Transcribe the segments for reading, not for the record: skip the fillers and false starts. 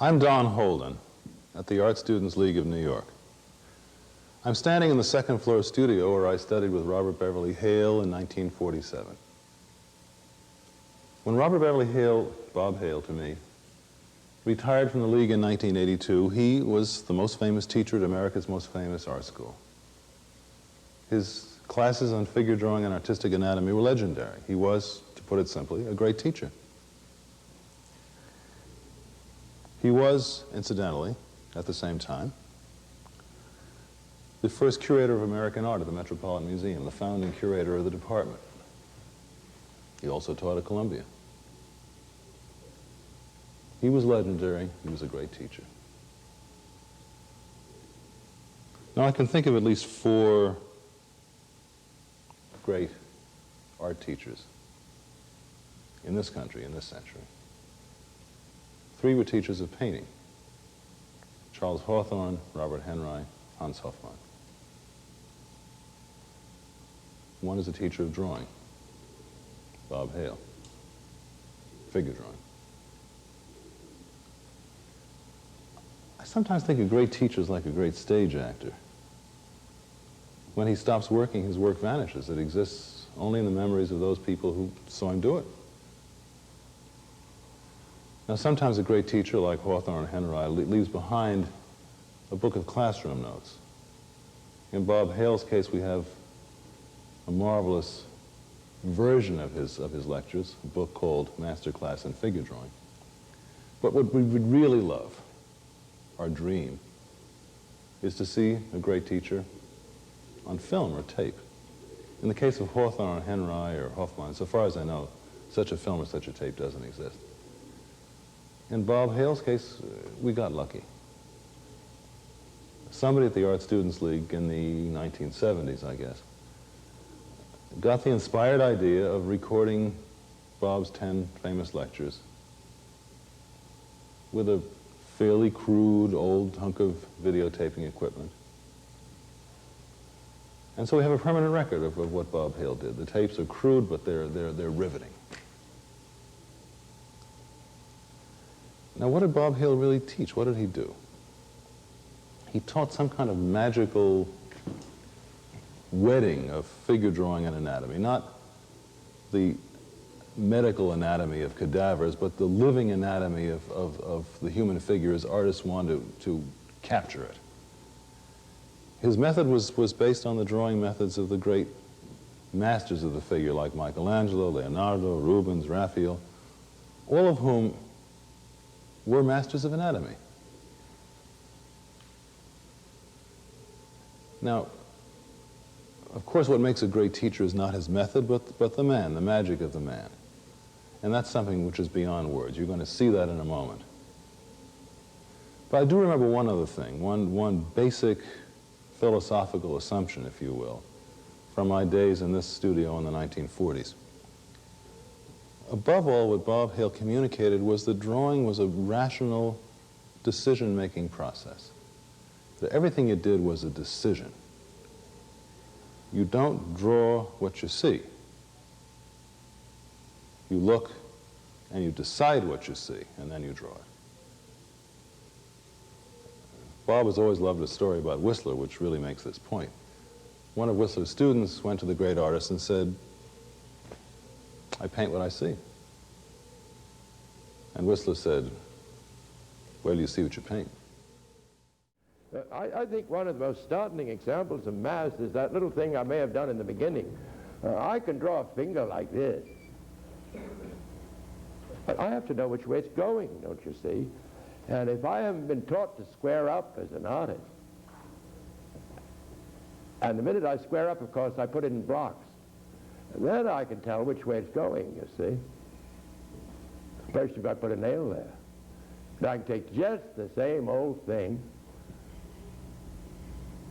I'm Don Holden at the Art Students League of New York. I'm standing in the second floor studio where I studied with Robert Beverly Hale in 1947. When Robert Beverly Hale, Bob Hale to me, retired from the League in 1982, he was the most famous teacher at America's most famous art school. His classes on figure drawing and artistic anatomy were legendary. He was, to put it simply, a great teacher. He was, incidentally, at the same time, the first curator of American art at the Metropolitan Museum, the founding curator of the department. He also taught at Columbia. He was legendary. He was a great teacher. Now, I can think of at least 4 great art teachers in this country, in this century. 3 were teachers of painting: Charles Hawthorne, Robert Henri, Hans Hofmann. 1 is a teacher of drawing, Bob Hale, figure drawing. I sometimes think a great teacher is like a great stage actor. When he stops working, his work vanishes. It exists only in the memories of those people who saw him do it. Now, sometimes a great teacher like Hawthorne and Henri leaves behind a book of classroom notes. In Bob Hale's case, we have a marvelous version of his lectures, a book called Master Class in Figure Drawing. But what we would really love, our dream, is to see a great teacher on film or tape. In the case of Hawthorne, Henri, or Hofmann, so far as I know, such a film or such a tape doesn't exist. In Bob Hale's case, we got lucky. Somebody at the Art Students League in the 1970s, I guess, got the inspired idea of recording Bob's 10 famous lectures with a fairly crude old hunk of videotaping equipment. And so we have a permanent record of what Bob Hale did. The tapes are crude, but they're riveting. Now, what did Bob Hale really teach? What did he do? He taught some kind of magical wedding of figure drawing and anatomy, not the medical anatomy of cadavers, but the living anatomy of the human figure as artists wanted to capture it. His method was based on the drawing methods of the great masters of the figure, like Michelangelo, Leonardo, Rubens, Raphael, all of whom were masters of anatomy. Now, of course, what makes a great teacher is not his method, but the man, the magic of the man. And that's something which is beyond words. You're going to see that in a moment. But I do remember one other thing, one basic philosophical assumption, if you will, from my days in this studio in the 1940s. Above all, what Bob Hale communicated was that drawing was a rational decision-making process. That everything you did was a decision. You don't draw what you see. You look and you decide what you see, and then you draw it. Bob has always loved a story about Whistler, which really makes this point. One of Whistler's students went to the great artist and said, "I paint what I see." And Whistler said, "Where do you see what you paint?" I think one of the most startling examples of math is that little thing I may have done in the beginning. I can draw a finger like this. But I have to know which way it's going, don't you see? And if I haven't been taught to square up as an artist, and the minute I square up, of course, I put it in blocks, and then I can tell which way it's going, you see. Especially if I put a nail there. But I can take just the same old thing,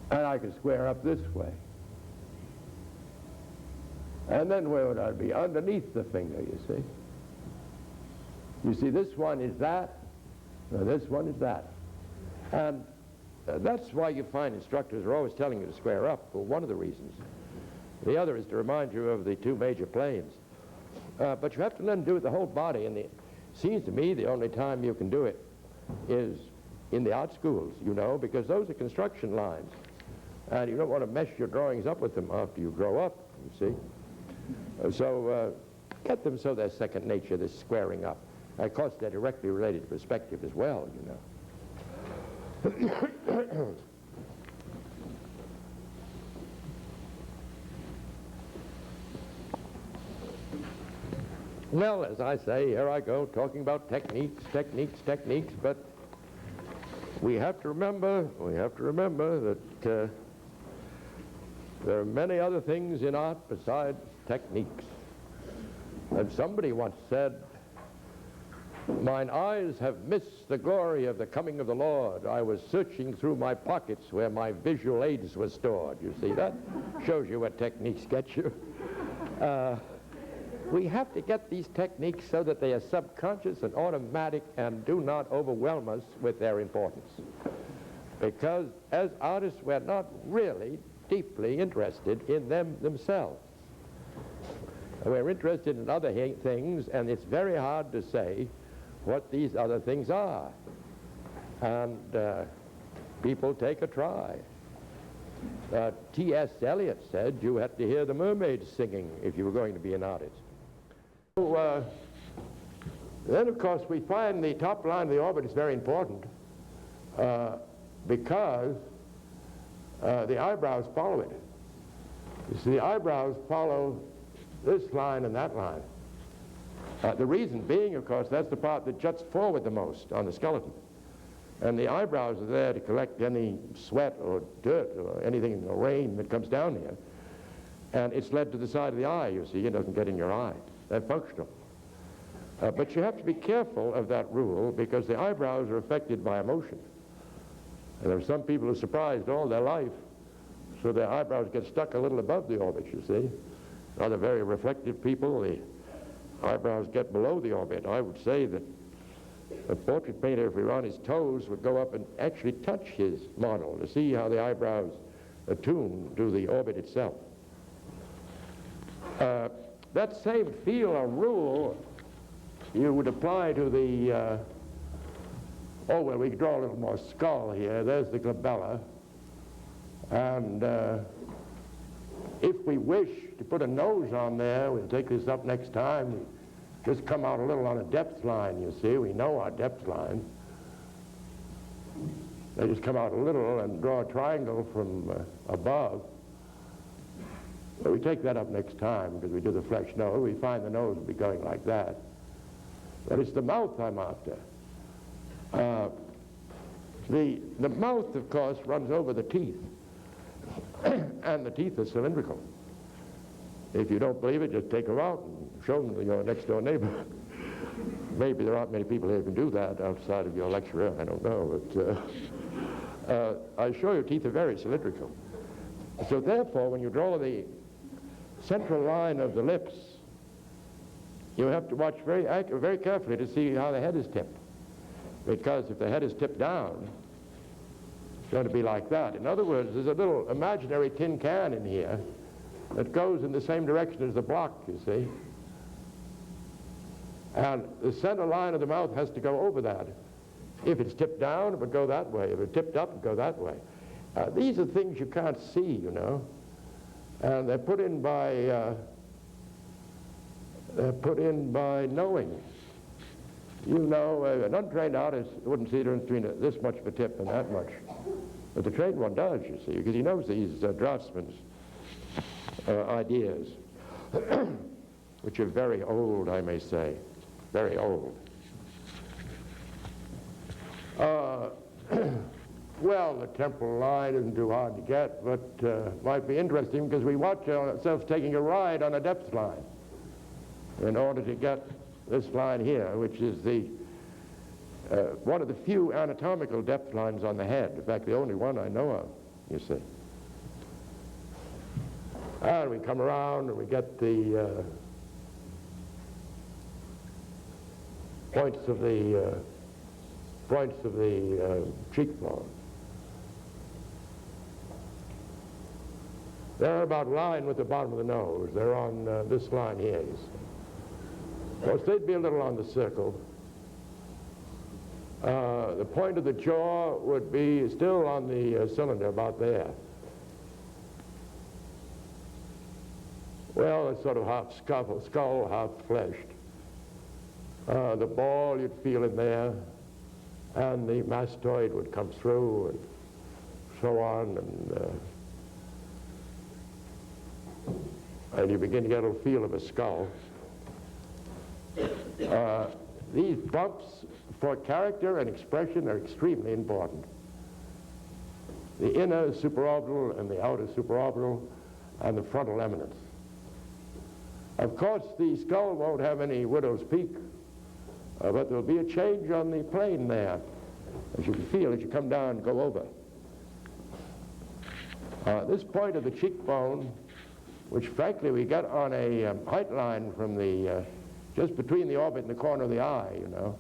and I can square up this way. And then where would I be? Underneath the finger, you see. You see, this one is that, this one is that. And that's why you find instructors are always telling you to square up, for one of the reasons. The other is to remind you of the 2 major planes. But you have to learn to do it the whole body, and it seems to me the only time you can do it is in the art schools, you know, because those are construction lines. And you don't want to mess your drawings up with them after you grow up, you see. So get them so they're second nature, this squaring up. Of course, they're directly related to perspective as well, you know. Well, as I say, here I go talking about techniques, but we have to remember that there are many other things in art besides techniques. And somebody once said, "Mine eyes have missed the glory of the coming of the Lord. I was searching through my pockets where my visual aids were stored." You see, that shows you what techniques get you. We have to get these techniques so that they are subconscious and automatic and do not overwhelm us with their importance. Because as artists, we're not really deeply interested in them themselves. We're interested in other things, and it's very hard to say what these other things are. And people take a try. T.S. Eliot said you had to hear the mermaids singing if you were going to be an artist. So, then, of course, we find the top line of the orbit is very important because the eyebrows follow it. You see, the eyebrows follow this line and that line. The reason being, of course, that's the part that juts forward the most on the skeleton. And the eyebrows are there to collect any sweat or dirt or anything in the rain that comes down here. And it's led to the side of the eye, you see. It doesn't get in your eye. They're functional. But you have to be careful of that rule because the eyebrows are affected by emotion. And there are some people who are surprised all their life, so their eyebrows get stuck a little above the orbit, you see. Other very reflective people, the eyebrows get below the orbit. I would say that a portrait painter, if he were on his toes, would go up and actually touch his model to see how the eyebrows attune to the orbit itself. That same feel or rule you would apply to the, oh, well, we draw a little more skull here. There's the glabella. And if we wish to put a nose on there, we'll take this up next time. We just come out a little on a depth line, you see. We know our depth line. They just come out a little and draw a triangle from above. But we take that up next time because we do the flesh nose. We find the nose will be going like that. But it's the mouth I'm after. The mouth, of course, runs over the teeth. And the teeth are cylindrical. If you don't believe it, just take her out and show them to your next-door neighbor. Maybe there aren't many people here who can do that outside of your lecturer. I don't know. But I assure you, teeth are very cylindrical. So therefore, when you draw the central line of the lips, you have to watch very carefully to see how the head is tipped. Because if the head is tipped down, it's going to be like that. In other words, there's a little imaginary tin can in here that goes in the same direction as the block, you see. And the center line of the mouth has to go over that. If it's tipped down, it would go that way. If it's tipped up, it would go that way. These are things you can't see, you know. And they're put in by knowing. You know, an untrained artist wouldn't see the difference between this much of a tip and that much. But the trained one does, you see, because he knows these draftsmen's ideas, which are very old, I may say, very old. Well, the temporal line isn't too hard to get, but might be interesting because we watch ourselves taking a ride on a depth line in order to get this line here, which is the one of the few anatomical depth lines on the head. In fact, the only one I know of, you see. And we come around and we get the points of the cheekbone. They're about in line with the bottom of the nose. They're on this line here. Of course, they'd be a little on the circle. The point of the jaw would be still on the cylinder about there. Well, it's sort of half skull, half fleshed. The ball you'd feel in there, and the mastoid would come through, and so on, and you begin to get a little feel of a skull. These bumps for character and expression are extremely important. The inner supraorbital and the outer supraorbital and the frontal eminence. Of course, the skull won't have any widow's peak, but there'll be a change on the plane there, as you can feel as you come down and go over. This point of the cheekbone, which frankly we get on a height line from the, just between the orbit and the corner of the eye, you know.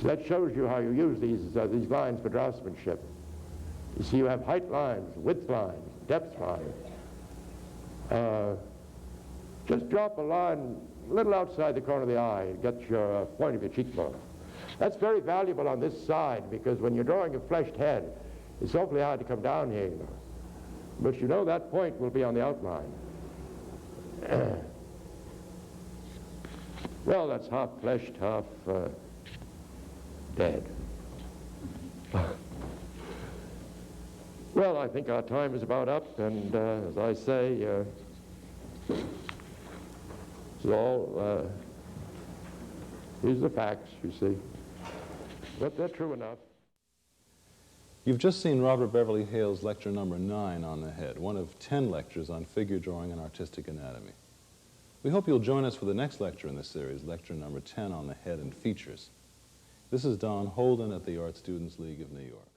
So that shows you how you use these lines for draftsmanship. You see, you have height lines, width lines, depth lines. Just drop a line a little outside the corner of the eye, get your point of your cheekbone. That's very valuable on this side, because when you're drawing a fleshed head, it's awfully hard to come down here, you know. But you know that point will be on the outline. Well, that's half fleshed, half dead. Well, I think our time is about up, and as I say, it's all, these are the facts, you see. But they're true enough. You've just seen Robert Beverly Hale's lecture number 9 on the head, one of 10 lectures on figure drawing and artistic anatomy. We hope you'll join us for the next lecture in this series, lecture number 10 on the head and features. This is Don Holden at the Art Students League of New York.